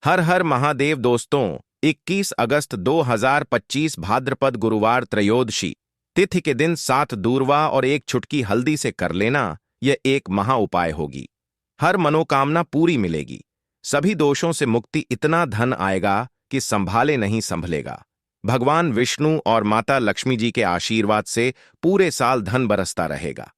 हर हर महादेव दोस्तों। 21 अगस्त 2025 भाद्रपद गुरुवार त्रयोदशी तिथि के दिन 7 दूर्वा और एक छुटकी हल्दी से कर लेना यह एक महा उपाय होगी। हर मनोकामना पूरी मिलेगी। सभी दोषों से मुक्ति, इतना धन आएगा कि संभाले नहीं संभलेगा। भगवान विष्णु और माता लक्ष्मी जी के आशीर्वाद से पूरे साल धन बरसता रहेगा।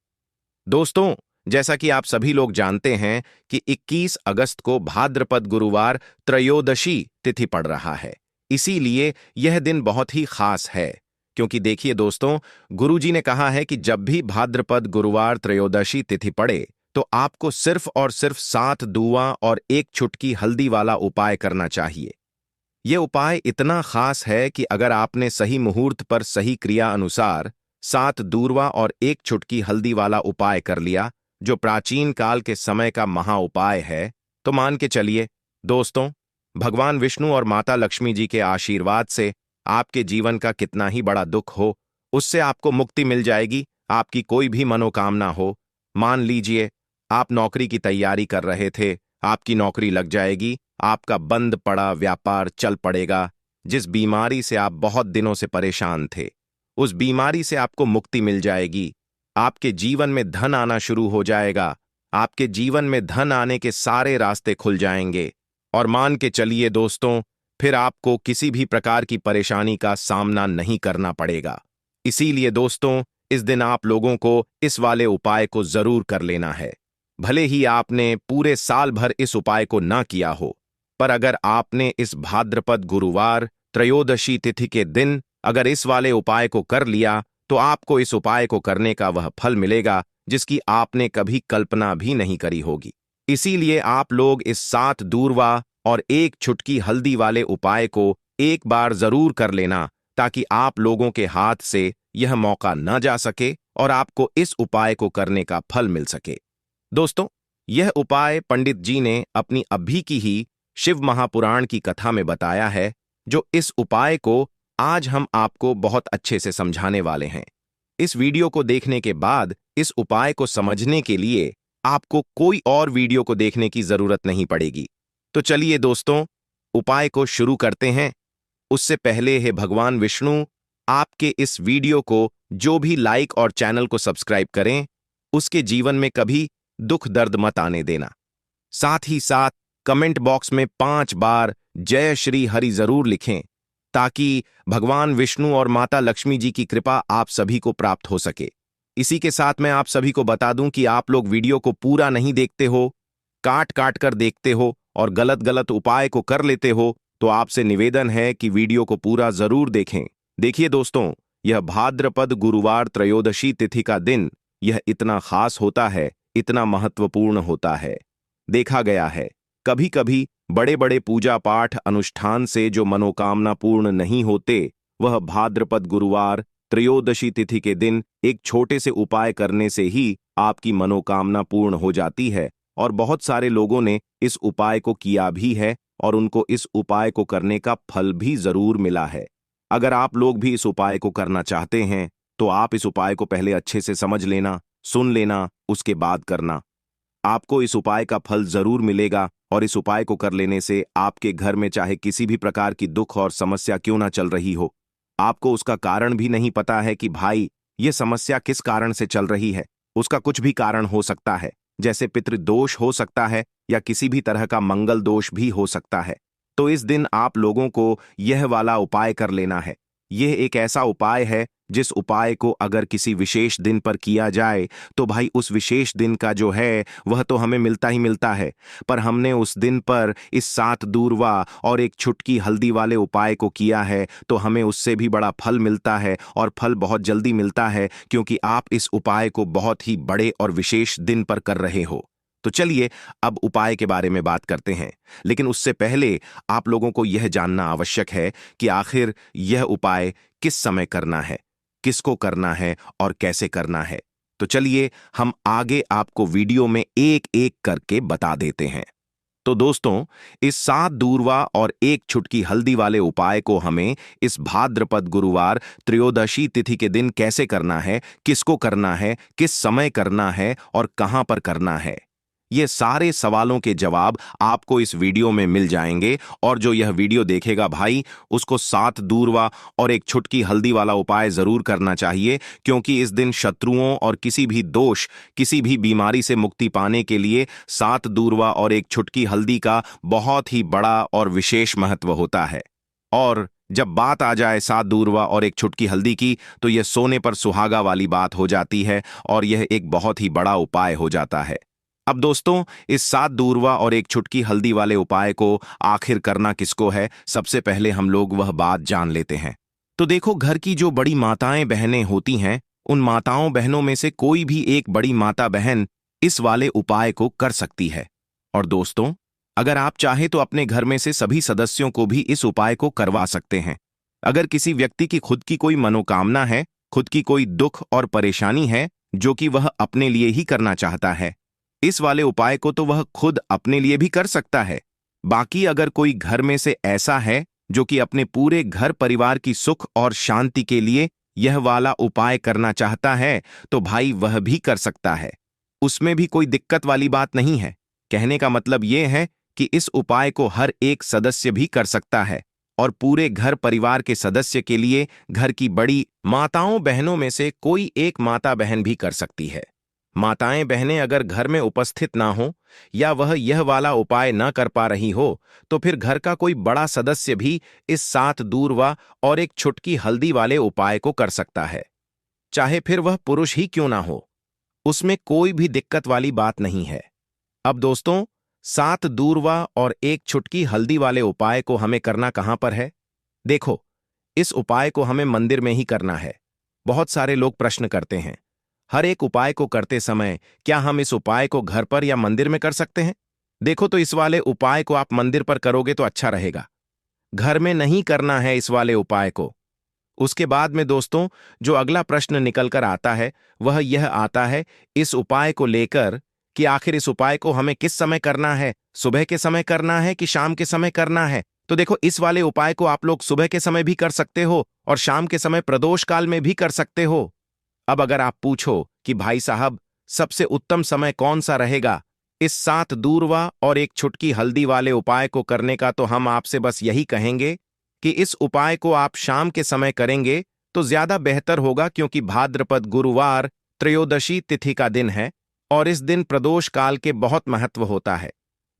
दोस्तों, जैसा कि आप सभी लोग जानते हैं कि 21 अगस्त को भाद्रपद गुरुवार त्रयोदशी तिथि पड़ रहा है। इसीलिए यह दिन बहुत ही खास है, क्योंकि देखिए दोस्तों, गुरुजी ने कहा है कि जब भी भाद्रपद गुरुवार त्रयोदशी तिथि पड़े तो आपको सिर्फ और सिर्फ 7 दूआ और एक चुटकी हल्दी वाला उपाय करना चाहिए। यह उपाय इतना खास है कि अगर आपने सही मुहूर्त पर सही क्रिया अनुसार 7 दूर्वा और एक चुटकी हल्दी वाला उपाय कर लिया, जो प्राचीन काल के समय का महा उपाय है, तो मान के चलिए दोस्तों, भगवान विष्णु और माता लक्ष्मी जी के आशीर्वाद से आपके जीवन का कितना ही बड़ा दुख हो, उससे आपको मुक्ति मिल जाएगी। आपकी कोई भी मनोकामना हो, मान लीजिए आप नौकरी की तैयारी कर रहे थे, आपकी नौकरी लग जाएगी, आपका बंद पड़ा व्यापार चल पड़ेगा। जिस बीमारी से आप बहुत दिनों से परेशान थे, उस बीमारी से आपको मुक्ति मिल जाएगी। आपके जीवन में धन आना शुरू हो जाएगा। आपके जीवन में धन आने के सारे रास्ते खुल जाएंगे। और मान के चलिए दोस्तों, फिर आपको किसी भी प्रकार की परेशानी का सामना नहीं करना पड़ेगा। इसीलिए दोस्तों, इस दिन आप लोगों को इस वाले उपाय को जरूर कर लेना है। भले ही आपने पूरे साल भर इस उपाय को ना किया हो, पर अगर आपने इस भाद्रपद गुरुवार त्रयोदशी तिथि के दिन अगर इस वाले उपाय को कर लिया, तो आपको इस उपाय को करने का वह फल मिलेगा जिसकी आपने कभी कल्पना भी नहीं करी होगी। इसीलिए आप लोग इस 7 दूर्वा और एक चुटकी हल्दी वाले उपाय को एक बार जरूर कर लेना, ताकि आप लोगों के हाथ से यह मौका न जा सके और आपको इस उपाय को करने का फल मिल सके। दोस्तों, यह उपाय पंडित जी ने अपनी अभी की ही शिव महापुराण की कथा में बताया है, जो इस उपाय को आज हम आपको बहुत अच्छे से समझाने वाले हैं। इस वीडियो को देखने के बाद इस उपाय को समझने के लिए आपको कोई और वीडियो को देखने की जरूरत नहीं पड़ेगी। तो चलिए दोस्तों, उपाय को शुरू करते हैं। उससे पहले है भगवान विष्णु आपके इस वीडियो को जो भी लाइक और चैनल को सब्सक्राइब करें, उसके जीवन में कभी दुख दर्द मत आने देना। साथ ही साथ कमेंट बॉक्स में 5 बार जय श्री हरि जरूर लिखें, ताकि भगवान विष्णु और माता लक्ष्मी जी की कृपा आप सभी को प्राप्त हो सके। इसी के साथ मैं आप सभी को बता दूं कि आप लोग वीडियो को पूरा नहीं देखते हो, काट काट कर देखते हो और गलत गलत उपाय को कर लेते हो, तो आपसे निवेदन है कि वीडियो को पूरा जरूर देखें। देखिए दोस्तों, यह भाद्रपद गुरुवार त्रयोदशी तिथि का दिन यह इतना खास होता है, इतना महत्वपूर्ण होता है। देखा गया है कभी कभी बड़े बड़े पूजा पाठ अनुष्ठान से जो मनोकामना पूर्ण नहीं होते, वह भाद्रपद गुरुवार त्रयोदशी तिथि के दिन एक छोटे से उपाय करने से ही आपकी मनोकामना पूर्ण हो जाती है। और बहुत सारे लोगों ने इस उपाय को किया भी है और उनको इस उपाय को करने का फल भी जरूर मिला है। अगर आप लोग भी इस उपाय को करना चाहते हैं, तो आप इस उपाय को पहले अच्छे से समझ लेना, सुन लेना, उसके बाद करना। आपको इस उपाय का फल जरूर मिलेगा और इस उपाय को कर लेने से आपके घर में चाहे किसी भी प्रकार की दुख और समस्या क्यों ना चल रही हो, आपको उसका कारण भी नहीं पता है कि भाई ये समस्या किस कारण से चल रही है, उसका कुछ भी कारण हो सकता है, जैसे पितृदोष हो सकता है या किसी भी तरह का मंगल दोष भी हो सकता है। तो इस दिन आप लोगों को यह वाला उपाय कर लेना है। यह एक ऐसा उपाय है जिस उपाय को अगर किसी विशेष दिन पर किया जाए, तो भाई उस विशेष दिन का जो है वह तो हमें मिलता ही मिलता है, पर हमने उस दिन पर इस 7 दूर्वा और एक छुटकी हल्दी वाले उपाय को किया है, तो हमें उससे भी बड़ा फल मिलता है और फल बहुत जल्दी मिलता है, क्योंकि आप इस उपाय को बहुत ही बड़े और विशेष दिन पर कर रहे हो। तो चलिए अब उपाय के बारे में बात करते हैं, लेकिन उससे पहले आप लोगों को यह जानना आवश्यक है कि आखिर यह उपाय किस समय करना है, किसको करना है और कैसे करना है। तो चलिए हम आगे आपको वीडियो में एक एक करके बता देते हैं। तो दोस्तों, इस 7 दूर्वा और एक चुटकी हल्दी वाले उपाय को हमें इस भाद्रपद गुरुवार त्रयोदशी तिथि के दिन कैसे करना है, किसको करना है, किस समय करना है और कहां पर करना है, ये सारे सवालों के जवाब आपको इस वीडियो में मिल जाएंगे। और जो यह वीडियो देखेगा भाई, उसको 7 दूर्वा और एक छुटकी हल्दी वाला उपाय जरूर करना चाहिए, क्योंकि इस दिन शत्रुओं और किसी भी दोष, किसी भी बीमारी से मुक्ति पाने के लिए 7 दूर्वा और एक छुटकी हल्दी का बहुत ही बड़ा और विशेष महत्व होता है। और जब बात आ जाए 7 दूर्वा और एक छुटकी हल्दी की, तो यह सोने पर सुहागा वाली बात हो जाती है और यह एक बहुत ही बड़ा उपाय हो जाता है। अब दोस्तों, इस 7 दूर्वा और एक छुटकी हल्दी वाले उपाय को आखिर करना किसको है, सबसे पहले हम लोग वह बात जान लेते हैं। तो देखो, घर की जो बड़ी माताएं बहनें होती हैं, उन माताओं बहनों में से कोई भी एक बड़ी माता बहन इस वाले उपाय को कर सकती है। और दोस्तों, अगर आप चाहे तो अपने घर में से सभी सदस्यों को भी इस उपाय को करवा सकते हैं। अगर किसी व्यक्ति की खुद की कोई मनोकामना है, खुद की कोई दुख और परेशानी है जो कि वह अपने लिए ही करना चाहता है, इस वाले उपाय को तो वह खुद अपने लिए भी कर सकता है। बाकी अगर कोई घर में से ऐसा है जो कि अपने पूरे घर परिवार की सुख और शांति के लिए यह वाला उपाय करना चाहता है, तो भाई वह भी कर सकता है। उसमें भी कोई दिक्कत वाली बात नहीं है। कहने का मतलब यह है कि इस उपाय को हर एक सदस्य भी कर सकता है और पूरे घर परिवार के सदस्य के लिए घर की बड़ी माताओं बहनों में से कोई एक माता बहन भी कर सकती है। माताएं बहनें अगर घर में उपस्थित ना हो या वह यह वाला उपाय ना कर पा रही हो, तो फिर घर का कोई बड़ा सदस्य भी इस 7 दूर्वा और एक छुटकी हल्दी वाले उपाय को कर सकता है, चाहे फिर वह पुरुष ही क्यों ना हो। उसमें कोई भी दिक्कत वाली बात नहीं है। अब दोस्तों, 7 दूर्वा और एक छुटकी हल्दी वाले उपाय को हमें करना कहां पर है? देखो, इस उपाय को हमें मंदिर में ही करना है। बहुत सारे लोग प्रश्न करते हैं, हर एक उपाय को करते समय क्या हम इस उपाय को घर पर या मंदिर में कर सकते हैं? देखो, तो इस वाले उपाय को आप मंदिर पर करोगे तो अच्छा रहेगा। घर में नहीं करना है इस वाले उपाय को। उसके बाद में दोस्तों, जो अगला प्रश्न निकल कर आता है वह यह आता है इस उपाय को लेकर कि आखिर इस उपाय को हमें किस समय करना है, सुबह के समय करना है कि शाम के समय करना है? तो देखो, इस वाले उपाय को आप लोग सुबह के समय भी कर सकते हो और शाम के समय प्रदोष काल में भी कर सकते हो। अब अगर आप पूछो कि भाई साहब, सबसे उत्तम समय कौन सा रहेगा इस 7 दूर्वा और एक छुटकी हल्दी वाले उपाय को करने का, तो हम आपसे बस यही कहेंगे कि इस उपाय को आप शाम के समय करेंगे तो ज्यादा बेहतर होगा, क्योंकि भाद्रपद गुरुवार त्रयोदशी तिथि का दिन है और इस दिन प्रदोष काल के बहुत महत्व होता है।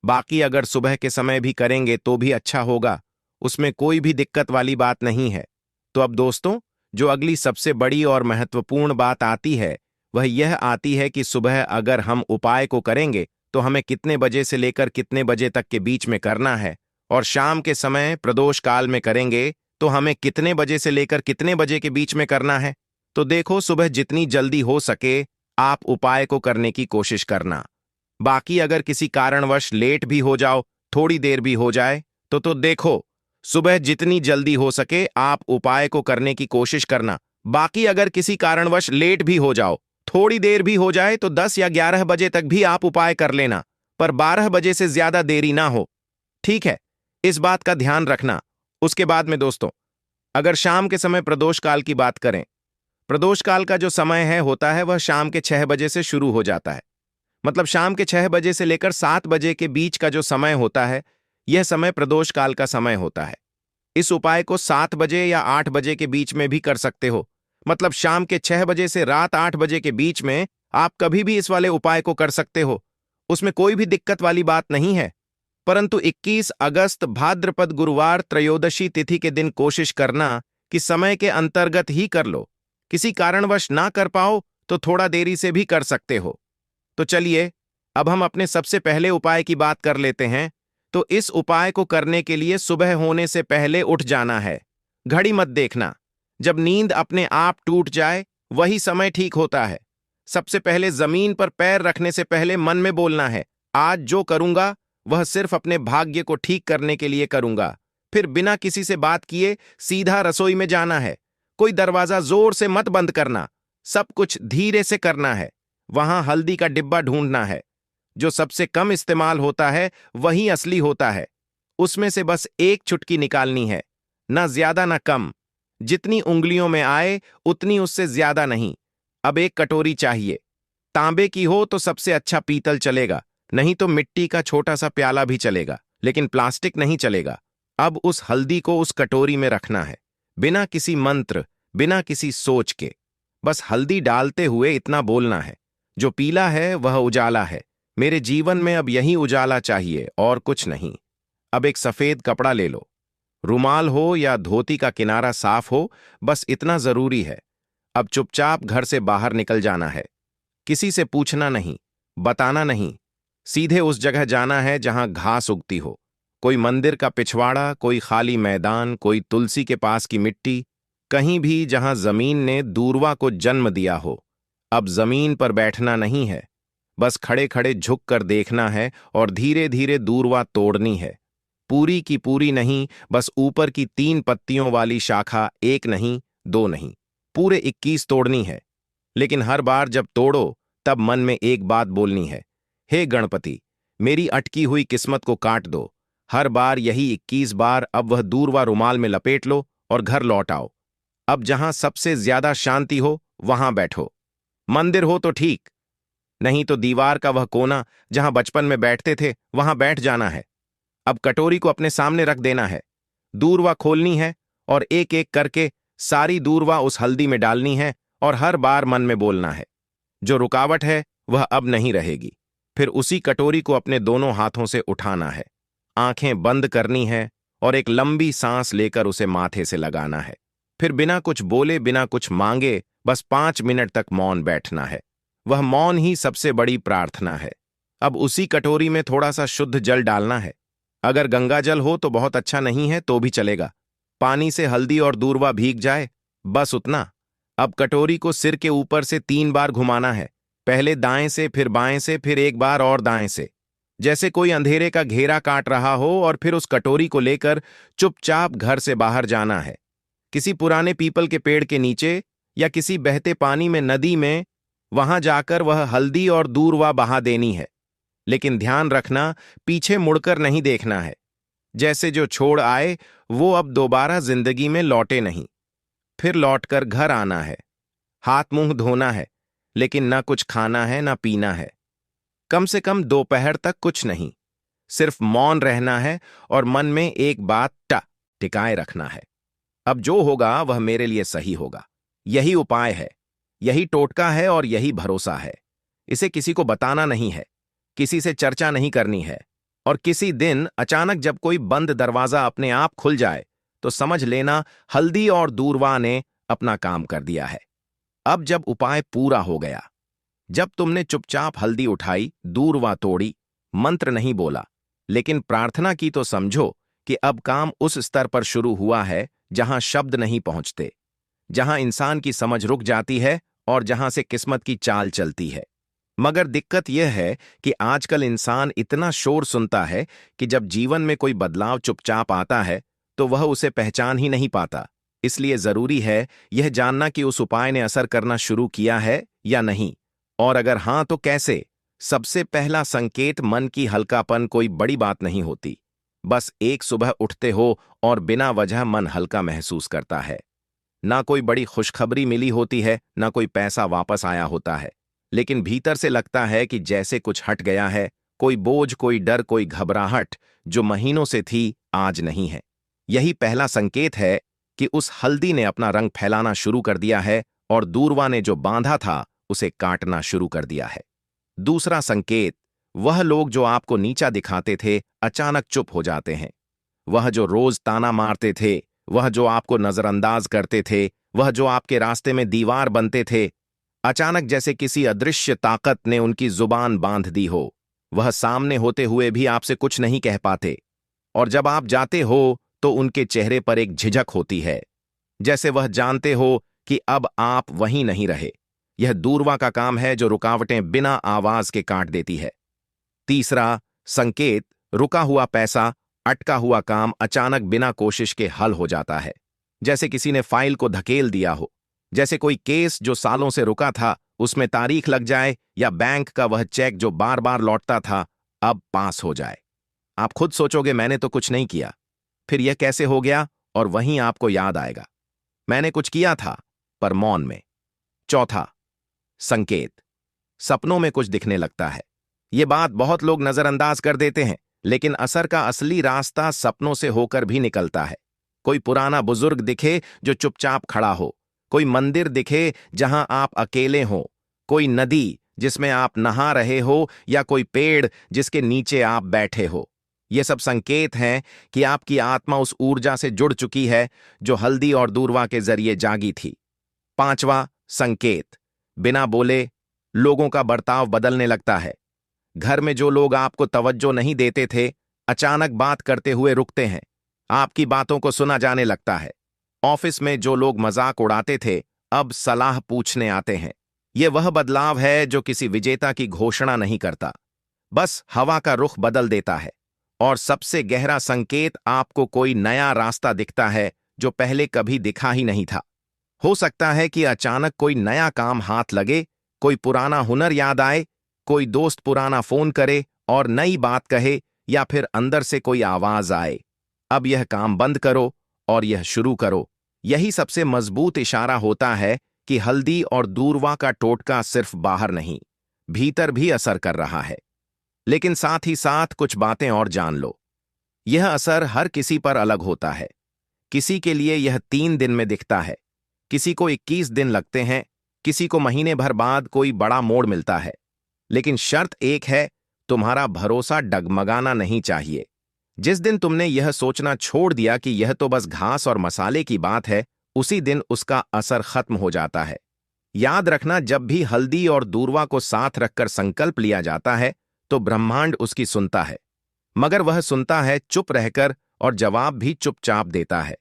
बाकी अगर सुबह के समय भी करेंगे तो भी अच्छा होगा, उसमें कोई भी दिक्कत वाली बात नहीं है। तो अब दोस्तों, जो अगली सबसे बड़ी और महत्वपूर्ण बात आती है वह यह आती है कि सुबह अगर हम उपाय को करेंगे तो हमें कितने बजे से लेकर कितने बजे तक के बीच में करना है, और शाम के समय प्रदोष काल में करेंगे तो हमें कितने बजे से लेकर कितने बजे के बीच में करना है। तो देखो, सुबह जितनी जल्दी हो सके आप उपाय को करने की कोशिश करना। बाकी अगर किसी कारणवश लेट भी हो जाओ, थोड़ी देर भी हो जाए, तो देखो, सुबह जितनी जल्दी हो सके आप उपाय को करने की कोशिश करना। बाकी अगर किसी कारणवश लेट भी हो जाओ, थोड़ी देर भी हो जाए, तो 10 या 11 बजे तक भी आप उपाय कर लेना, पर 12 बजे से ज्यादा देरी ना हो। ठीक है, इस बात का ध्यान रखना। उसके बाद में दोस्तों, अगर शाम के समय प्रदोष काल की बात करें, प्रदोष काल का जो समय है होता है वह शाम के 6 बजे से शुरू हो जाता है। मतलब शाम के 6 बजे से लेकर 7 बजे के बीच का जो समय होता है, यह समय प्रदोष काल का समय होता है। इस उपाय को 7 बजे या 8 बजे के बीच में भी कर सकते हो। मतलब शाम के 6 बजे से रात 8 बजे के बीच में आप कभी भी इस वाले उपाय को कर सकते हो, उसमें कोई भी दिक्कत वाली बात नहीं है। परंतु 21 अगस्त भाद्रपद गुरुवार त्रयोदशी तिथि के दिन कोशिश करना कि समय के अंतर्गत ही कर लो। किसी कारणवश ना कर पाओ तो थोड़ा देरी से भी कर सकते हो। तो चलिए, अब हम अपने सबसे पहले उपाय की बात कर लेते हैं। तो इस उपाय को करने के लिए सुबह होने से पहले उठ जाना है। घड़ी मत देखना, जब नींद अपने आप टूट जाए वही समय ठीक होता है। सबसे पहले जमीन पर पैर रखने से पहले मन में बोलना है, आज जो करूंगा वह सिर्फ अपने भाग्य को ठीक करने के लिए करूंगा। फिर बिना किसी से बात किए सीधा रसोई में जाना है। कोई दरवाजा जोर से मत बंद करना, सब कुछ धीरे से करना है। वहां हल्दी का डिब्बा ढूंढना है, जो सबसे कम इस्तेमाल होता है वही असली होता है। उसमें से बस एक चुटकी निकालनी है, ना ज्यादा ना कम। जितनी उंगलियों में आए उतनी, उससे ज्यादा नहीं। अब एक कटोरी चाहिए, तांबे की हो तो सबसे अच्छा, पीतल चलेगा, नहीं तो मिट्टी का छोटा सा प्याला भी चलेगा, लेकिन प्लास्टिक नहीं चलेगा। अब उस हल्दी को उस कटोरी में रखना है, बिना किसी मंत्र, बिना किसी सोच के। बस हल्दी डालते हुए इतना बोलना है, जो पीला है वह उजाला है। मेरे जीवन में अब यही उजाला चाहिए और कुछ नहीं। अब एक सफेद कपड़ा ले लो, रुमाल हो या धोती का किनारा साफ हो, बस इतना जरूरी है। अब चुपचाप घर से बाहर निकल जाना है। किसी से पूछना नहीं, बताना नहीं। सीधे उस जगह जाना है जहां घास उगती हो, कोई मंदिर का पिछवाड़ा, कोई खाली मैदान, कोई तुलसी के पास की मिट्टी, कहीं भी जहां जमीन ने दूरवा को जन्म दिया हो। अब जमीन पर बैठना नहीं है, बस खड़े खड़े झुक कर देखना है और धीरे धीरे दूरवा तोड़नी है। पूरी की पूरी नहीं, बस ऊपर की 3 पत्तियों वाली शाखा, एक नहीं, 2 नहीं, पूरे 21 तोड़नी है। लेकिन हर बार जब तोड़ो तब मन में एक बात बोलनी है, हे गणपति, मेरी अटकी हुई किस्मत को काट दो। हर बार यही 21 बार। अब वह दूरवा रुमाल में लपेट लो और घर लौट आओ। अब जहां सबसे ज्यादा शांति हो वहां बैठो। मंदिर हो तो ठीक, नहीं तो दीवार का वह कोना जहां बचपन में बैठते थे वहां बैठ जाना है। अब कटोरी को अपने सामने रख देना है, दूरवा खोलनी है और एक एक करके सारी दूरवा उस हल्दी में डालनी है और हर बार मन में बोलना है, जो रुकावट है वह अब नहीं रहेगी। फिर उसी कटोरी को अपने दोनों हाथों से उठाना है, आंखें बंद करनी है और एक लंबी सांस लेकर उसे माथे से लगाना है। फिर बिना कुछ बोले, बिना कुछ मांगे, बस 5 मिनट तक मौन बैठना है। वह मौन ही सबसे बड़ी प्रार्थना है। अब उसी कटोरी में थोड़ा सा शुद्ध जल डालना है। अगर गंगा जल हो तो बहुत अच्छा, नहीं है तो भी चलेगा। पानी से हल्दी और दूरवा भीग जाए, बस उतना। अब कटोरी को सिर के ऊपर से 3 बार घुमाना है, पहले दाएं से, फिर बाएं से, फिर एक बार और दाएं से, जैसे कोई अंधेरे का घेरा काट रहा हो। और फिर उस कटोरी को लेकर चुपचाप घर से बाहर जाना है, किसी पुराने पीपल के पेड़ के नीचे या किसी बहते पानी में, नदी में। वहां जाकर वह हल्दी और दूरवा बहा देनी है। लेकिन ध्यान रखना, पीछे मुड़कर नहीं देखना है। जैसे जो छोड़ आए वो अब दोबारा जिंदगी में लौटे नहीं। फिर लौटकर घर आना है, हाथ मुंह धोना है, लेकिन ना कुछ खाना है ना पीना है। कम से कम दोपहर तक कुछ नहीं, सिर्फ मौन रहना है और मन में एक बात टिकाए रखना है, अब जो होगा वह मेरे लिए सही होगा। यही उपाय है, यही टोटका है और यही भरोसा है। इसे किसी को बताना नहीं है, किसी से चर्चा नहीं करनी है। और किसी दिन अचानक जब कोई बंद दरवाजा अपने आप खुल जाए तो समझ लेना हल्दी और दूरवा ने अपना काम कर दिया है। अब जब उपाय पूरा हो गया, जब तुमने चुपचाप हल्दी उठाई, दूरवा तोड़ी, मंत्र नहीं बोला, लेकिन प्रार्थना की, तो समझो कि अब काम उस स्तर पर शुरू हुआ है जहां शब्द नहीं पहुंचते, जहां इंसान की समझ रुक जाती है और जहां से किस्मत की चाल चलती है। मगर दिक्कत यह है कि आजकल इंसान इतना शोर सुनता है कि जब जीवन में कोई बदलाव चुपचाप आता है तो वह उसे पहचान ही नहीं पाता। इसलिए जरूरी है यह जानना कि उस उपाय ने असर करना शुरू किया है या नहीं, और अगर हां तो कैसे। सबसे पहला संकेत मन की हल्कापन। कोई बड़ी बात नहीं होती, बस एक सुबह उठते हो और बिना वजह मन हल्का महसूस करता है। ना कोई बड़ी खुशखबरी मिली होती है, ना कोई पैसा वापस आया होता है, लेकिन भीतर से लगता है कि जैसे कुछ हट गया है। कोई बोझ, कोई डर, कोई घबराहट जो महीनों से थी आज नहीं है। यही पहला संकेत है कि उस हल्दी ने अपना रंग फैलाना शुरू कर दिया है और दूरवा ने जो बांधा था उसे काटना शुरू कर दिया है। दूसरा संकेत, वह लोग जो आपको नीचा दिखाते थे अचानक चुप हो जाते हैं। वह जो रोज ताना मारते थे, वह जो आपको नजरअंदाज करते थे, वह जो आपके रास्ते में दीवार बनते थे, अचानक जैसे किसी अदृश्य ताकत ने उनकी जुबान बांध दी हो। वह सामने होते हुए भी आपसे कुछ नहीं कह पाते, और जब आप जाते हो तो उनके चेहरे पर एक झिझक होती है, जैसे वह जानते हो कि अब आप वहीं नहीं रहे। यह दूरवा का काम है जो रुकावटें बिना आवाज के काट देती है। तीसरा संकेत, रुका हुआ पैसा, अटका हुआ काम अचानक बिना कोशिश के हल हो जाता है। जैसे किसी ने फाइल को धकेल दिया हो, जैसे कोई केस जो सालों से रुका था उसमें तारीख लग जाए, या बैंक का वह चेक जो बार बार लौटता था अब पास हो जाए। आप खुद सोचोगे मैंने तो कुछ नहीं किया, फिर यह कैसे हो गया, और वहीं आपको याद आएगा मैंने कुछ किया था, पर मौन में। चौथा संकेत, सपनों में कुछ दिखने लगता है, ये बात बहुत लोग नजरअंदाज कर देते हैं, लेकिन असर का असली रास्ता सपनों से होकर भी निकलता है। कोई पुराना बुजुर्ग दिखे जो चुपचाप खड़ा हो, कोई मंदिर दिखे जहां आप अकेले हो, कोई नदी जिसमें आप नहा रहे हो, या कोई पेड़ जिसके नीचे आप बैठे हो। ये सब संकेत हैं कि आपकी आत्मा उस ऊर्जा से जुड़ चुकी है जो हल्दी और दूरवा के जरिए जागी थी। पांचवा संकेत, बिना बोले लोगों का बर्ताव बदलने लगता है। घर में जो लोग आपको तवज्जो नहीं देते थे, अचानक बात करते हुए रुकते हैं। आपकी बातों को सुना जाने लगता है। ऑफिस में जो लोग मजाक उड़ाते थे, अब सलाह पूछने आते हैं। यह वह बदलाव है जो किसी विजेता की घोषणा नहीं करता, बस हवा का रुख बदल देता है। और सबसे गहरा संकेत, आपको कोई नया रास्ता दिखता है जो पहले कभी दिखा ही नहीं था। हो सकता है कि अचानक कोई नया काम हाथ लगे, कोई पुराना हुनर याद आए, कोई दोस्त पुराना फोन करे और नई बात कहे, या फिर अंदर से कोई आवाज आए, अब यह काम बंद करो और यह शुरू करो। यही सबसे मजबूत इशारा होता है कि हल्दी और दूरवा का टोटका सिर्फ बाहर नहीं, भीतर भी असर कर रहा है। लेकिन साथ ही साथ कुछ बातें और जान लो। यह असर हर किसी पर अलग होता है। किसी के लिए यह 3 दिन में दिखता है, किसी को 21 दिन लगते हैं, किसी को महीने भर बाद कोई बड़ा मोड़ मिलता है। लेकिन शर्त एक है, तुम्हारा भरोसा डगमगाना नहीं चाहिए। जिस दिन तुमने यह सोचना छोड़ दिया कि यह तो बस घास और मसाले की बात है, उसी दिन उसका असर खत्म हो जाता है। याद रखना, जब भी हल्दी और दूरवा को साथ रखकर संकल्प लिया जाता है, तो ब्रह्मांड उसकी सुनता है, मगर वह सुनता है चुप रहकर, और जवाब भी चुपचाप देता है।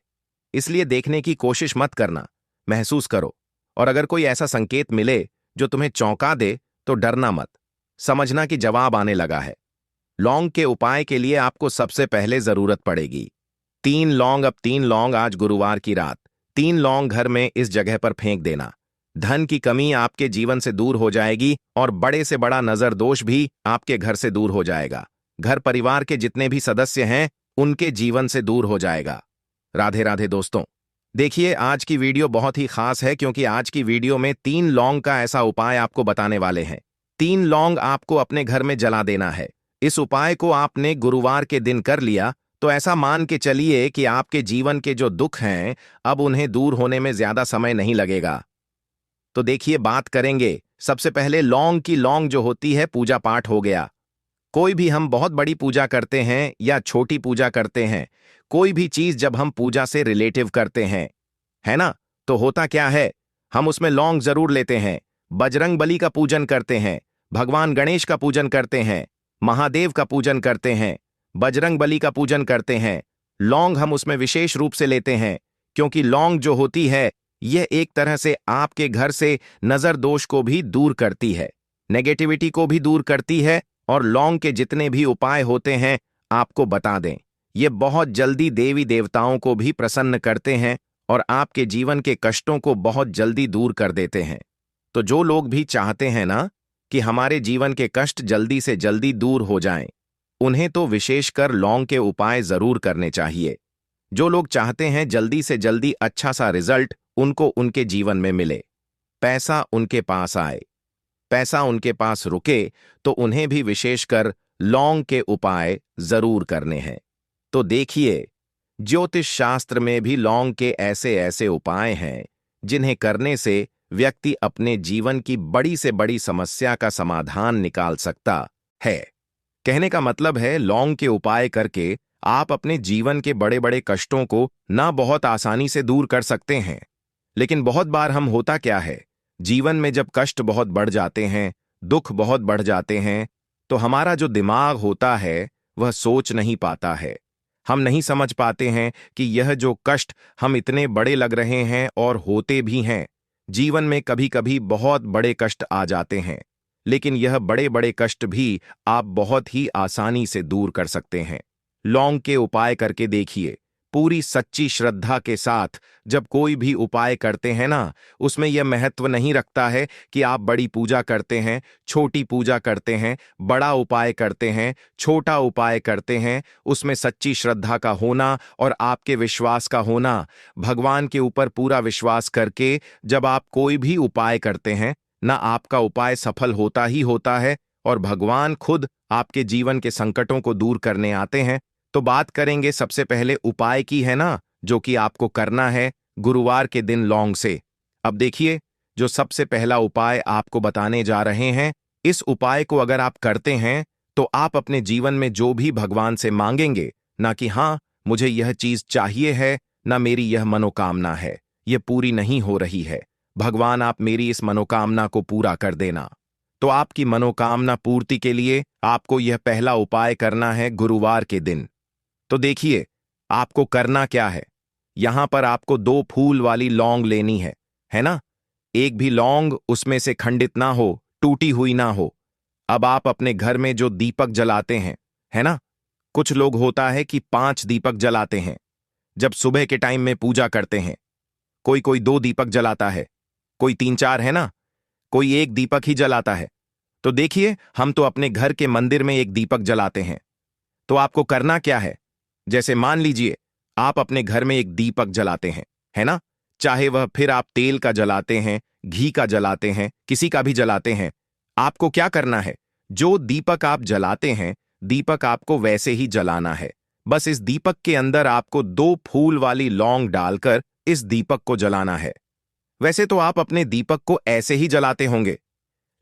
इसलिए देखने की कोशिश मत करना, महसूस करो। और अगर कोई ऐसा संकेत मिले जो तुम्हें चौंका दे, तो डरना मत, समझना कि जवाब आने लगा है। लौंग के उपाय के लिए आपको सबसे पहले जरूरत पड़ेगी 3 लौंग। अब 3 लौंग आज गुरुवार की रात 3 लौंग घर में इस जगह पर फेंक देना। धन की कमी आपके जीवन से दूर हो जाएगी, और बड़े से बड़ा नजर दोष भी आपके घर से दूर हो जाएगा। घर परिवार के जितने भी सदस्य हैं, उनके जीवन से दूर हो जाएगा। राधे राधे दोस्तों। देखिए, आज की वीडियो बहुत ही खास है, क्योंकि आज की वीडियो में 3 लौंग का ऐसा उपाय आपको बताने वाले हैं। 3 लौंग आपको अपने घर में जला देना है। इस उपाय को आपने गुरुवार के दिन कर लिया, तो ऐसा मान के चलिए कि आपके जीवन के जो दुख हैं, अब उन्हें दूर होने में ज्यादा समय नहीं लगेगा। तो देखिए, बात करेंगे सबसे पहले लौंग की। लौंग जो होती है, पूजा पाठ हो गया। कोई भी हम बहुत बड़ी पूजा करते हैं या छोटी पूजा करते हैं, कोई भी चीज जब हम पूजा से रिलेटिव करते हैं, है ना, तो होता क्या है, हम उसमें लौंग जरूर लेते हैं। बजरंग बली का पूजन करते हैं, भगवान गणेश का पूजन करते हैं, महादेव का पूजन करते हैं, बजरंग बली का पूजन करते हैं। लौंग हम उसमें विशेष रूप से लेते हैं, क्योंकि लौंग जो होती है, यह एक तरह से आपके घर से नजर दोष को भी दूर करती है, नेगेटिविटी को भी दूर करती है। और लौंग के जितने भी उपाय होते हैं, आपको बता दें, ये बहुत जल्दी देवी देवताओं को भी प्रसन्न करते हैं और आपके जीवन के कष्टों को बहुत जल्दी दूर कर देते हैं। तो जो लोग भी चाहते हैं ना कि हमारे जीवन के कष्ट जल्दी से जल्दी दूर हो जाएं, उन्हें तो विशेषकर लौंग के उपाय जरूर करने चाहिए। जो लोग चाहते हैं जल्दी से जल्दी अच्छा सा रिजल्ट उनको उनके जीवन में मिले, पैसा उनके पास आए, पैसा उनके पास रुके, तो उन्हें भी विशेषकर लौंग के उपाय जरूर करने हैं। तो देखिए, ज्योतिष शास्त्र में भी लौंग के ऐसे ऐसे उपाय हैं जिन्हें करने से व्यक्ति अपने जीवन की बड़ी से बड़ी समस्या का समाधान निकाल सकता है। कहने का मतलब है, लौंग के उपाय करके आप अपने जीवन के बड़े बड़े कष्टों को ना बहुत आसानी से दूर कर सकते हैं। लेकिन बहुत बार हम होता क्या है, जीवन में जब कष्ट बहुत बढ़ जाते हैं, दुख बहुत बढ़ जाते हैं, तो हमारा जो दिमाग होता है वह सोच नहीं पाता है। हम नहीं समझ पाते हैं कि यह जो कष्ट हम इतने बड़े लग रहे हैं, और होते भी हैं। जीवन में कभी कभी बहुत बड़े कष्ट आ जाते हैं, लेकिन यह बड़े बड़े कष्ट भी आप बहुत ही आसानी से दूर कर सकते हैं। लौंग के उपाय करके देखिए। पूरी सच्ची श्रद्धा के साथ जब कोई भी उपाय करते हैं ना, उसमें यह महत्व नहीं रखता है कि आप बड़ी पूजा करते हैं, छोटी पूजा करते हैं, बड़ा उपाय करते हैं, छोटा उपाय करते हैं। उसमें सच्ची श्रद्धा का होना और आपके विश्वास का होना, भगवान के ऊपर पूरा विश्वास करके जब आप कोई भी उपाय करते हैं ना, आपका उपाय सफल होता ही होता है, और भगवान खुद आपके जीवन के संकटों को दूर करने आते हैं। तो बात करेंगे सबसे पहले उपाय की, है ना, जो कि आपको करना है गुरुवार के दिन लौंग से। अब देखिए, जो सबसे पहला उपाय आपको बताने जा रहे हैं, इस उपाय को अगर आप करते हैं तो आप अपने जीवन में जो भी भगवान से मांगेंगे, ना कि हाँ मुझे यह चीज चाहिए है, ना मेरी यह मनोकामना है, यह पूरी नहीं हो रही है, भगवान आप मेरी इस मनोकामना को पूरा कर देना। तो आपकी मनोकामना पूर्ति के लिए आपको यह पहला उपाय करना है गुरुवार के दिन। तो देखिए, आपको करना क्या है। यहां पर आपको 2 फूल वाली लौंग लेनी है ना। एक भी लौंग उसमें से खंडित ना हो, टूटी हुई ना हो। अब आप अपने घर में जो दीपक जलाते हैं, है ना, कुछ लोग होता है कि 5 दीपक जलाते हैं जब सुबह के टाइम में पूजा करते हैं। कोई कोई 2 दीपक जलाता है, कोई 3-4, है ना, कोई 1 दीपक ही जलाता है। तो देखिए, हम तो अपने घर के मंदिर में 1 दीपक जलाते हैं। तो आपको करना क्या है, जैसे मान लीजिए आप अपने घर में 1 दीपक जलाते हैं, है ना, चाहे वह फिर आप तेल का जलाते हैं, घी का जलाते हैं, किसी का भी जलाते हैं। आपको क्या करना है, जो दीपक आप जलाते हैं, दीपक आपको वैसे ही जलाना है। बस इस दीपक के अंदर आपको 2 फूल वाली लौंग डालकर इस दीपक को जलाना है। वैसे तो आप अपने दीपक को ऐसे ही जलाते होंगे,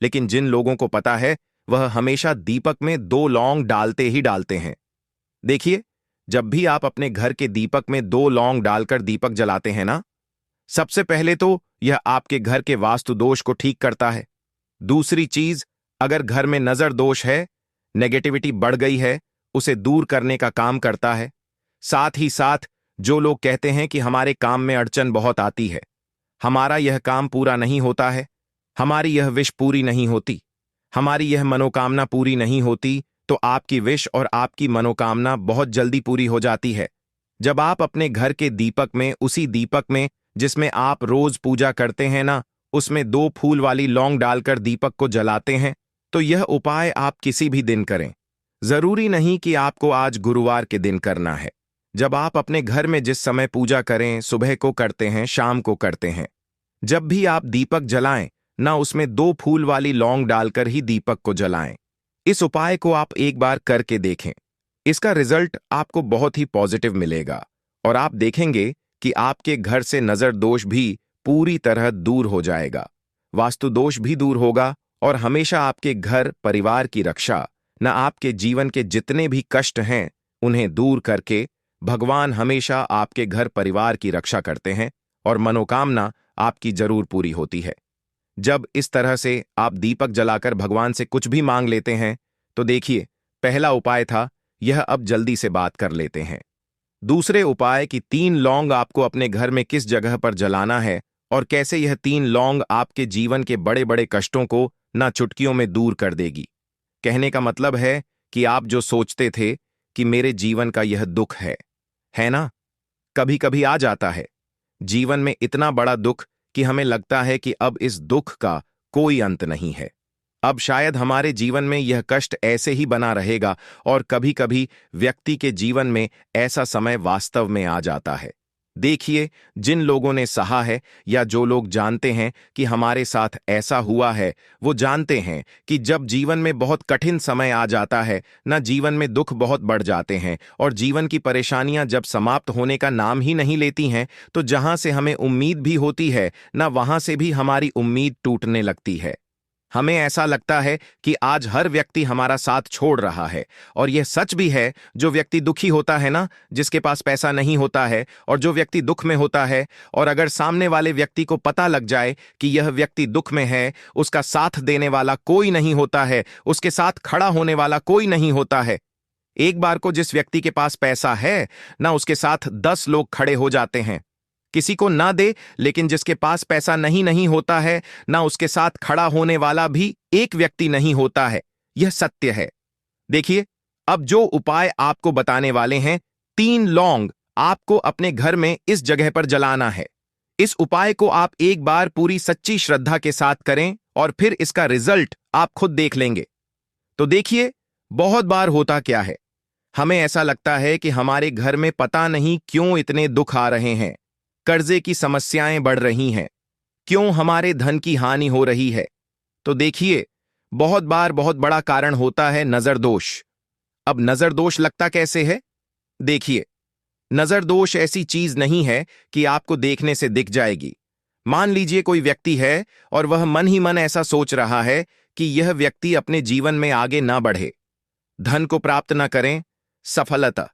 लेकिन जिन लोगों को पता है वह हमेशा दीपक में 2 लौंग डालते ही डालते हैं। देखिए, जब भी आप अपने घर के दीपक में 2 लौंग डालकर दीपक जलाते हैं ना, सबसे पहले तो यह आपके घर के वास्तु दोष को ठीक करता है। दूसरी चीज, अगर घर में नजर दोष है, नेगेटिविटी बढ़ गई है, उसे दूर करने का काम करता है। साथ ही साथ जो लोग कहते हैं कि हमारे काम में अड़चन बहुत आती है, हमारा यह काम पूरा नहीं होता है, हमारी यह विश पूरी नहीं होती, हमारी यह मनोकामना पूरी नहीं होती, तो आपकी विश और आपकी मनोकामना बहुत जल्दी पूरी हो जाती है। जब आप अपने घर के दीपक में, उसी दीपक में जिसमें आप रोज पूजा करते हैं ना, उसमें 2 फूल वाली लौंग डालकर दीपक को जलाते हैं, तो यह उपाय आप किसी भी दिन करें। जरूरी नहीं कि आपको आज गुरुवार के दिन करना है। जब आप अपने घर में जिस समय पूजा करें, सुबह को करते हैं, शाम को करते हैं, जब भी आप दीपक जलाएं ना, उसमें 2 फूल वाली लौंग डालकर ही दीपक को जलाएं। इस उपाय को आप एक बार करके देखें। इसका रिजल्ट आपको बहुत ही पॉजिटिव मिलेगा और आप देखेंगे कि आपके घर से नजर दोष भी पूरी तरह दूर हो जाएगा, वास्तु दोष भी दूर होगा और हमेशा आपके घर परिवार की रक्षा, न आपके जीवन के जितने भी कष्ट हैं उन्हें दूर करके भगवान हमेशा आपके घर परिवार की रक्षा करते हैं और मनोकामना आपकी जरूर पूरी होती है। जब इस तरह से आप दीपक जलाकर भगवान से कुछ भी मांग लेते हैं, तो देखिए, पहला उपाय था यह, अब जल्दी से बात कर लेते हैं दूसरे उपाय की। 3 लौंग आपको अपने घर में किस जगह पर जलाना है और कैसे यह 3 लौंग आपके जीवन के बड़े बड़े कष्टों को ना चुटकियों में दूर कर देगी। कहने का मतलब है कि आप जो सोचते थे कि मेरे जीवन का यह दुख है ना, कभी कभी आ जाता है जीवन में इतना बड़ा दुख कि हमें लगता है कि अब इस दुख का कोई अंत नहीं है, अब शायद हमारे जीवन में यह कष्ट ऐसे ही बना रहेगा। और कभी कभी व्यक्ति के जीवन में ऐसा समय वास्तव में आ जाता है। देखिए, जिन लोगों ने सहा है या जो लोग जानते हैं कि हमारे साथ ऐसा हुआ है, वो जानते हैं कि जब जीवन में बहुत कठिन समय आ जाता है ना, जीवन में दुख बहुत बढ़ जाते हैं और जीवन की परेशानियां जब समाप्त होने का नाम ही नहीं लेती हैं, तो जहां से हमें उम्मीद भी होती है ना, वहां से भी हमारी उम्मीद टूटने लगती है। हमें ऐसा लगता है कि आज हर व्यक्ति हमारा साथ छोड़ रहा है, और यह सच भी है। जो व्यक्ति दुखी होता है ना, जिसके पास पैसा नहीं होता है, और जो व्यक्ति दुख में होता है, और अगर सामने वाले व्यक्ति को पता लग जाए कि यह व्यक्ति दुख में है, उसका साथ देने वाला कोई नहीं होता है, उसके साथ खड़ा होने वाला कोई नहीं होता है। एक बार को जिस व्यक्ति के पास पैसा है ना, उसके साथ 10 लोग खड़े हो जाते हैं। किसी को ना दे, लेकिन जिसके पास पैसा नहीं होता है ना, उसके साथ खड़ा होने वाला भी एक व्यक्ति नहीं होता है। यह सत्य है। देखिए, अब जो उपाय आपको बताने वाले हैं, 3 लौंग आपको अपने घर में इस जगह पर जलाना है। इस उपाय को आप एक बार पूरी सच्ची श्रद्धा के साथ करें और फिर इसका रिजल्ट आप खुद देख लेंगे। तो देखिए, बहुत बार होता क्या है, हमें ऐसा लगता है कि हमारे घर में पता नहीं क्यों इतने दुख आ रहे हैं, कर्जे की समस्याएं बढ़ रही हैं, क्यों हमारे धन की हानि हो रही है। तो देखिए, बहुत बार बहुत बड़ा कारण होता है नजर दोष। अब नजर दोष लगता कैसे है? देखिए, नजर दोष ऐसी चीज नहीं है कि आपको देखने से दिख जाएगी। मान लीजिए कोई व्यक्ति है और वह मन ही मन ऐसा सोच रहा है कि यह व्यक्ति अपने जीवन में आगे ना बढ़े, धन को प्राप्त न करें, सफलता